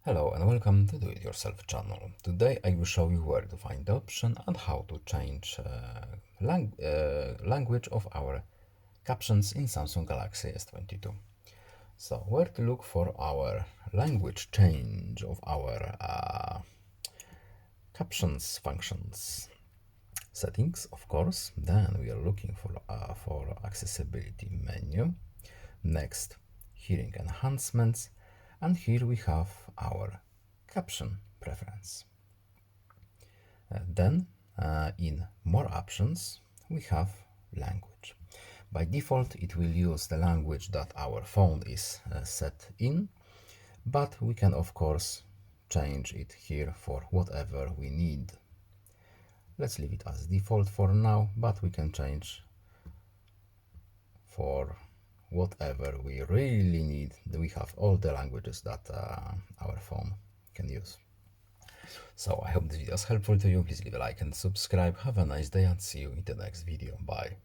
Hello and welcome to Do It Yourself channel. Today I will show you where to find the option and how to change language of our captions in Samsung Galaxy S22. So where to look for our language change of our captions functions? Settings, of course. Then we are looking for accessibility menu. Next, hearing enhancements, and here we have our caption preference. Then in more options we have language. By default it will use the language that our phone is set in, but we can of course change it here for whatever we need. Let's leave it as default for now, but we can change for whatever we really need. We have all the languages that our phone can use. So I hope this video is helpful to you. Please leave a like and subscribe. Have a nice day and see you in the next video. Bye.